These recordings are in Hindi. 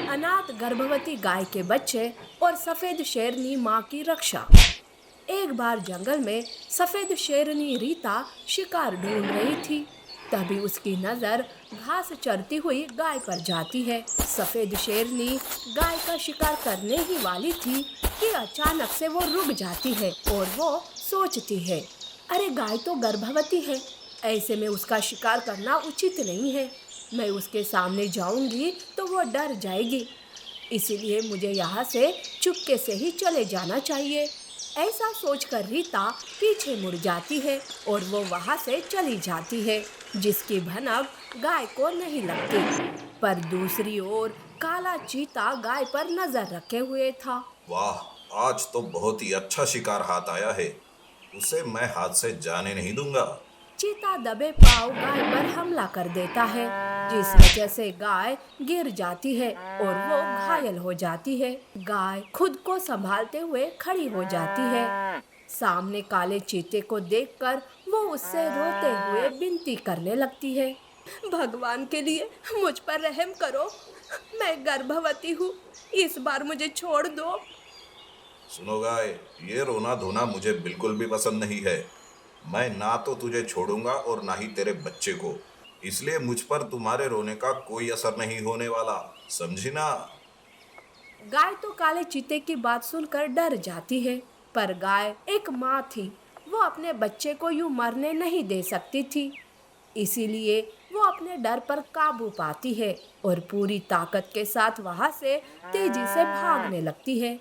अनाथ गर्भवती गाय के बच्चे और सफेद शेरनी माँ की रक्षा। एक बार जंगल में सफेद शेरनी रीता शिकार ढूंढ रही थी। तभी उसकी नजर घास चरती हुई गाय पर जाती है। सफेद शेरनी गाय का शिकार करने ही वाली थी कि अचानक से वो रुक जाती है और वो सोचती है, अरे गाय तो गर्भवती है, ऐसे में उसका शिकार करना उचित नहीं है। मैं उसके सामने जाऊंगी तो वो डर जाएगी, इसीलिए मुझे यहाँ से चुपके से ही चले जाना चाहिए। ऐसा सोचकर रीता पीछे मुड़ जाती है और वो वहाँ से चली जाती है, जिसकी भनक गाय को नहीं लगती। पर दूसरी ओर काला चीता गाय पर नजर रखे हुए था। वाह, आज तो बहुत ही अच्छा शिकार हाथ आया है। उसे मैं हाथ से जाने नहीं दूंगा। चीता दबे पांव गाय पर हमला कर देता है, जिस वजह से गाय गिर जाती है और वो घायल हो जाती है। गाय खुद को संभालते हुए खड़ी हो जाती है। सामने काले चीते को देखकर वो उससे रोते हुए विनती करने लगती है, भगवान के लिए मुझ पर रहम करो, मैं गर्भवती हूँ, इस बार मुझे छोड़ दो। सुनो गाय, ये रोना धोना मुझे बिल्कुल भी पसंद नहीं है। मैं ना तो तुझे छोड़ूंगा और ना ही तेरे बच्चे को। इसलिए मुझ पर तुम्हारे रोने का कोई असर नहीं होने वाला, समझी ना? गाय तो काले चीते की बात सुनकर डर जाती है, पर गाय एक माँ थी, वो अपने बच्चे को यूं मरने नहीं दे सकती थी। इसीलिए वो अपने डर पर काबू पाती है और पूरी ताकत के साथ वहां से तेजी से भागने लगती है।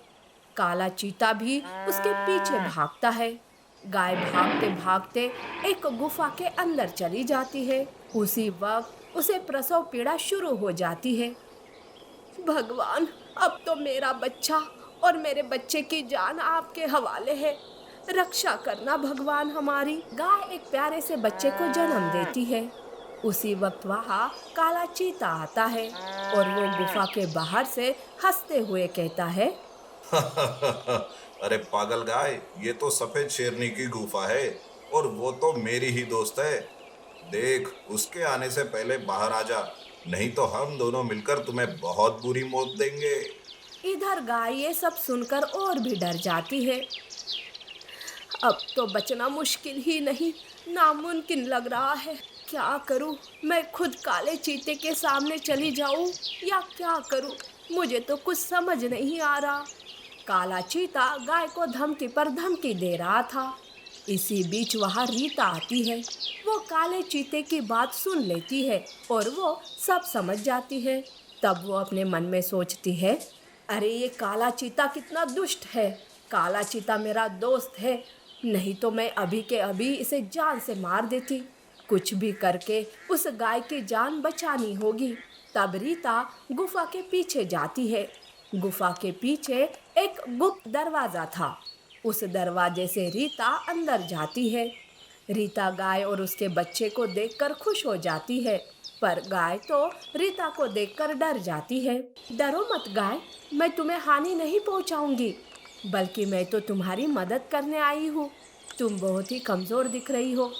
काला चीता भी उसके पीछे भागता है। गाय भागते भागते एक गुफा के अंदर चली जाती है। उसी वक्त उसे प्रसव पीड़ा शुरू हो जाती है। भगवान, अब तो मेरा बच्चा और मेरे बच्चे की जान आपके हवाले है, रक्षा करना भगवान हमारी। गाय एक प्यारे से बच्चे को जन्म देती है। उसी वक्त वहाँ काला चीता आता है और वो गुफा के बाहर से हंसते हुए कहता है, अरे पागल गाय, ये तो सफेद शेरनी की गुफा है और वो तो मेरी ही दोस्त है। देख, उसके आने से पहले बाहर आ जा, नहीं तो हम दोनों मिलकर तुम्हें बहुत बुरी मौत देंगे। इधर गाय ये सब सुनकर और भी डर जाती है। अब तो बचना मुश्किल ही नहीं, नामुमकिन लग रहा है। क्या करूं? मैं खुद काले चीते के सामने चली जाऊं या क्या करूं? मुझे तो कुछ समझ नहीं आ रहा। काला चीता गाय को धमकी पर धमकी दे रहा था। इसी बीच वहां रीता आती है। वो काले चीते की बात सुन लेती है और वो सब समझ जाती है। तब वो अपने मन में सोचती है, अरे ये काला चीता कितना दुष्ट है। काला चीता मेरा दोस्त है, नहीं तो मैं अभी के अभी इसे जान से मार देती। कुछ भी करके उस गाय की जान बचानी होगी। तब रीता गुफा के पीछे जाती है। गुफा के पीछे एक गुप्त दरवाजा था। उस दरवाजे से रीता अंदर जाती है। रीता गाय और उसके बच्चे को देखकर खुश हो जाती है, पर गाय तो रीता को देखकर डर जाती है। डरो मत गाय, मैं तुम्हें हानि नहीं पहुंचाऊंगी, बल्कि मैं तो तुम्हारी मदद करने आई हूँ। तुम बहुत ही कमजोर दिख रही हो,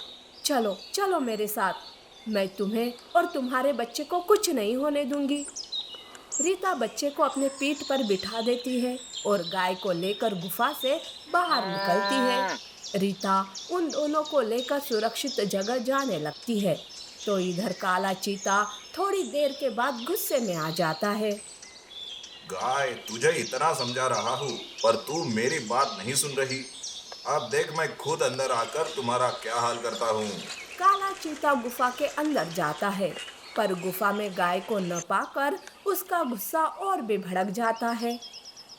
चलो चलो मेरे साथ, मैं तुम्हें और तुम्हारे बच्चे को कुछ नहीं होने दूंगी। रीता बच्चे को अपने पीठ पर बिठा देती है और गाय को लेकर गुफा से बाहर निकलती है। रीता उन दोनों को लेकर सुरक्षित जगह जाने लगती है, तो इधर काला चीता थोड़ी देर के बाद गुस्से में आ जाता है। गाय, तुझे इतना समझा रहा हूँ पर तू मेरी बात नहीं सुन रही। अब देख, मैं खुद अंदर आकर तुम्हारा क्या हाल करता हूँ। काला चीता गुफा के अंदर जाता है, पर गुफा में गाय को न पाकर उसका गुस्सा और भी भड़क जाता है।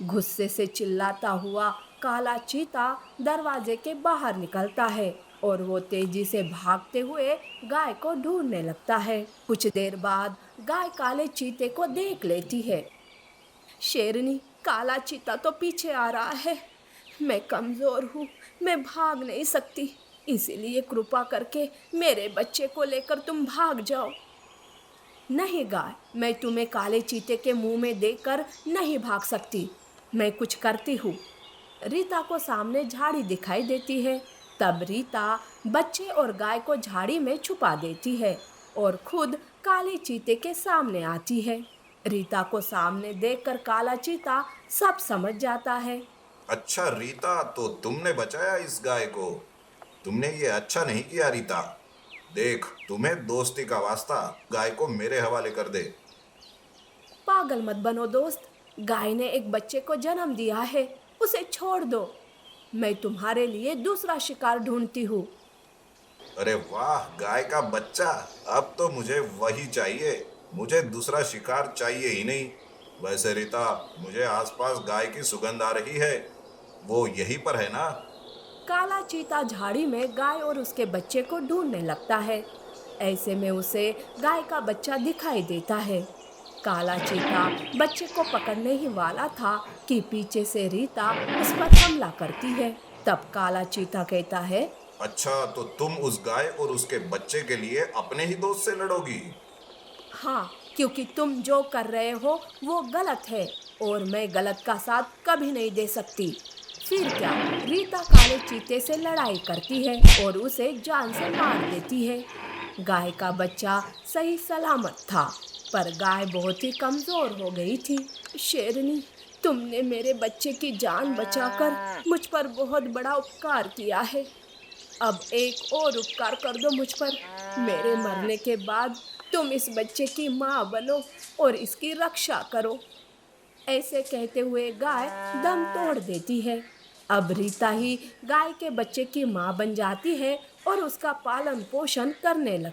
गुस्से से चिल्लाता हुआ काला चीता दरवाजे के बाहर निकलता है और वो तेजी से भागते हुए गाय को ढूंढने लगता है। कुछ देर बाद गाय काले चीते को देख लेती है। शेरनी, काला चीता तो पीछे आ रहा है, मैं कमजोर हूँ, मैं भाग नहीं सकती, इसीलिए कृपा करके मेरे बच्चे को लेकर तुम भाग जाओ। नहीं गाय, मैं तुम्हें काले चीते के मुंह में देकर नहीं भाग सकती, मैं कुछ करती हूँ। रीता को सामने झाड़ी दिखाई देती है। तब रीता बच्चे और गाय को झाड़ी में छुपा देती है और खुद काले चीते के सामने आती है। रीता को सामने देखकर काला चीता सब समझ जाता है। अच्छा रीता, तो तुमने बचाया इस गाय को। तुमने ये अच्छा नहीं किया रीता। देख, तुम्हें दोस्ती का वास्ता, गाय को मेरे हवाले कर दे। पागल मत बनो दोस्त, गाय ने एक बच्चे को जन्म दिया है, उसे छोड़ दो। मैं तुम्हारे लिए दूसरा शिकार ढूंढती हूँ। अरे वाह, गाय का बच्चा। अब तो मुझे वही चाहिए। मुझे दूसरा शिकार चाहिए ही नहीं। वैसे रीता, मुझे आसपास गाय की सुगंध आ रही है। वो यहीं पर है ना? काला चीता झाड़ी में गाय और उसके बच्चे को ढूंढने लगता है। ऐसे में उसे गाय का बच्चा दिखाई देता है। काला चीता बच्चे को पकड़ने ही वाला था कि पीछे से रीता उस पर हमला करती है। तब काला चीता कहता है, अच्छा, तो तुम उस गाय और उसके बच्चे के लिए अपने ही दोस्त से लड़ोगी? हाँ, क्योंकि तुम जो कर रहे हो वो गलत है और मैं गलत का साथ कभी नहीं दे सकती। फिर क्या, रीता काले चीते से लड़ाई करती है और उसे जान से मार देती है। गाय का बच्चा सही सलामत था, पर गाय बहुत ही कमजोर हो गई थी। शेरनी, तुमने मेरे बच्चे की जान बचाकर मुझ पर बहुत बड़ा उपकार किया है। अब एक और उपकार कर दो मुझ पर। मेरे मरने के बाद तुम इस बच्चे की माँ बनो और इसकी रक्षा करो। ऐसे कहते हुए गाय दम तोड़ देती है। अब रीता ही गाय के बच्चे की माँ बन जाती है और उसका पालन पोषण करने लगती है।